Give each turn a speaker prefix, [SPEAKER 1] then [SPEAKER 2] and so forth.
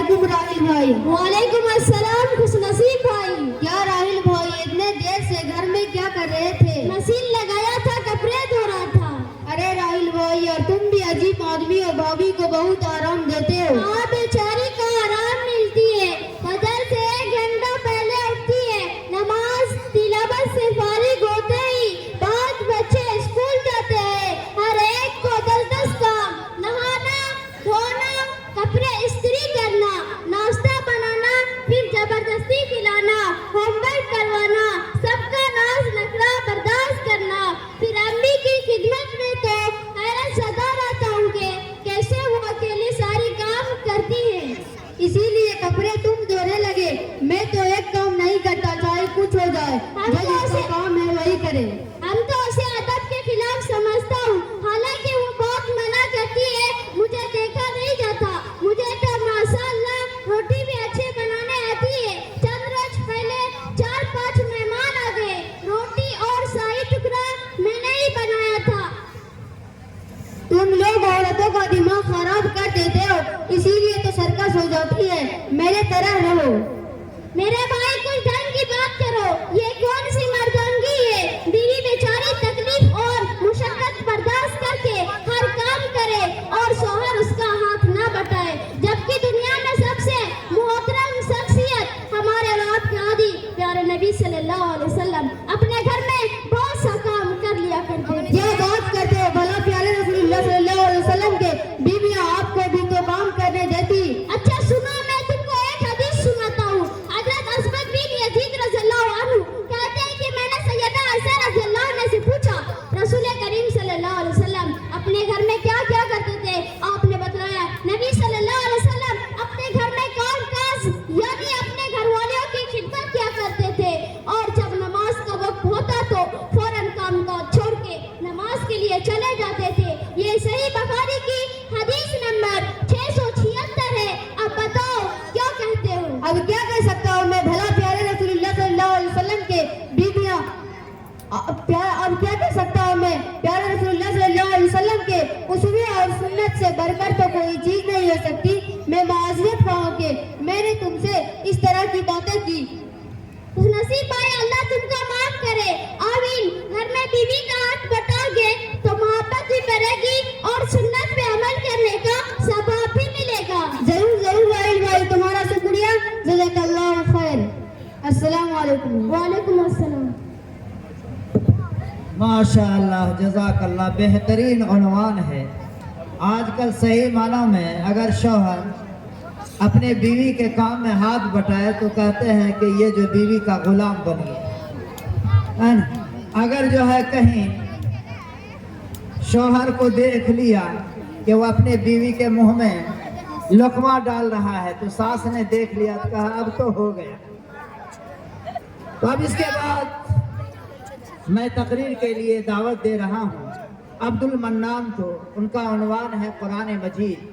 [SPEAKER 1] علیکم راہل بھائی۔
[SPEAKER 2] وعلیکم السلام خوش نصیب بھائی۔
[SPEAKER 1] کیا راہل بھائی اتنے دیر سے گھر میں کیا کر رہے تھے؟
[SPEAKER 2] مشین لگایا تھا، کپڑے دھو رہا تھا۔
[SPEAKER 1] ارے راہل بھائی اور تم بھی عجیب آدمی ہو، بھابھی کو بہت آرام دیتے ہو۔
[SPEAKER 2] ہاں بیچاری کو آرام ملتی ہے، فجر سے 1 گھنٹہ پہلے اٹھتی ہے، نماز تلاوت سے فارغ ہوتے ہی 5 بچے اسکول جاتے ہیں، ہر ایک کو 10 کام، نہانا دھونا، کپڑے استری کرنا، ناشتہ بنانا، پھر زبردستی کھلانا، ہوم ورک کروانا، سب کا ناز نخرا برداشت کرنا، پھر امی کی خدمت میں تو حیرت زدہ رہتا ہوں کہ کیسے وہ اکیلے ساری کام کرتی ہے۔
[SPEAKER 1] اسی لیے کپڑے تم دھونے لگے۔ میں تو ایک کام نہیں کرتا، چاہے کچھ ہو جائے،
[SPEAKER 2] ہم
[SPEAKER 1] جو
[SPEAKER 2] تو
[SPEAKER 1] جس کا کام ہے وہی کرے۔
[SPEAKER 2] ہم تو اسے ادب کے خلاف سمجھتا ہوں، حالانکہ وہ بہت منع کرتی ہے، مجھے دیکھا نہیں جاتا۔ مجھے تو ماشاءاللہ روٹی بھی اچھے بنانے آتی ہے۔ چند روز پہلے 4-5 مہمان آ گئے، روٹی اور شاہی ٹکڑا میں نے ہی بنایا تھا۔
[SPEAKER 1] تم لوگ عورتوں کا دماغ خراب کر دیتے ہو، اسی لیے تو سرکس ہو جاتی ہے۔ میرے طرح رہو۔
[SPEAKER 2] میرے بھائی کچھ ڈھنگ کی بات کرو، یہ کون سی مردانگی ہے؟ بیوی بیچاری تکلیف اور مشقت برداشت کر کے ہر کام کرے اور شوہر اس کا ہاتھ نہ بٹائے، جبکہ دنیا میں سب سے محترم شخصیت ہمارے رات کے عادی پیارے نبی صلی اللہ علیہ وسلم اپنے گھر میں بہت سا کام کر لیا کرتے تھے۔
[SPEAKER 1] کیا بات کرتے ہو؟ بھلا پیارے رسول اللہ صلی اللہ علیہ وسلم کے بیویاں آپ کو بھی تو کام کرنے دیتی۔
[SPEAKER 2] اچھا سنو، میں تم کو ایک حدیث سناتا ہوں۔ حضرت اسود بن یزید رضی اللہ عنہ کہتے ہیں کہ میں نے سیدہ عائشہ رضی اللہ عنہ سے پوچھا، رسول کریم صلی اللہ علیہ وسلم اپنے گھر میں کیا کیا کرتے تھے؟ آپ نے بتلایا نبی صلی اللہ علیہ وسلم اپنے گھر میں کام کاج یعنی اپنے گھر والوں کی خدمت کیا کرتے تھے، اور جب نماز کا وقت ہوتا تو فوراً کام کاج چھوڑ کے نماز کے لیے چلے جاتے تھے۔ یہ صحیح بخاری کی حدیث نمبر 676 ہے۔ اب بتاؤ کیا کہتے ہو؟
[SPEAKER 1] اب کیا کہہ سکتا ہوں میں؟ بھلا پیارے رسول اللہ صلی اللہ علیہ وسلم کے بیویاں اب کیا کہہ سکتا ہوں میں؟ پیارے رسول اللہ صلی اللہ علیہ وسلم کے اسوے اور سنت سے بڑھ کر تو کوئی چیز نہیں ہو سکتی۔ میں معذرت خواہ کہ میں نے تم سے اس طرح کی باتیں کی۔
[SPEAKER 2] نصیب بھائی اللہ تم کو معاف کرے، آمین۔ گھر میں بیوی کا ہاتھ بٹاؤ گے تو محبت بھی بڑھے گی اور سنت پہ عمل کرنے کا ثواب بھی ملے گا۔
[SPEAKER 1] ضرور ضرور راہل بھائی، تمہارا شکریہ، جزاک اللہ خیر۔ السلام علیکم۔
[SPEAKER 2] وعلیکم السلام۔
[SPEAKER 3] ماشاء اللہ، جزاک اللہ، بہترین عنوان ہے۔ آج کل صحیح معنوں میں اگر شوہر اپنے بیوی کے کام میں ہاتھ بٹائے تو کہتے ہیں کہ یہ جو بیوی کا غلام بن گیا ہے نا۔ اگر جو ہے کہیں شوہر کو دیکھ لیا کہ وہ اپنے بیوی کے منہ میں لقمہ ڈال رہا ہے تو ساس نے دیکھ لیا تو کہا اب تو ہو گیا۔ تو اب اس کے بعد میں تقریر کے لیے دعوت دے رہا ہوں عبد المنان کو۔ ان کا عنوان ہے قرآن مجید۔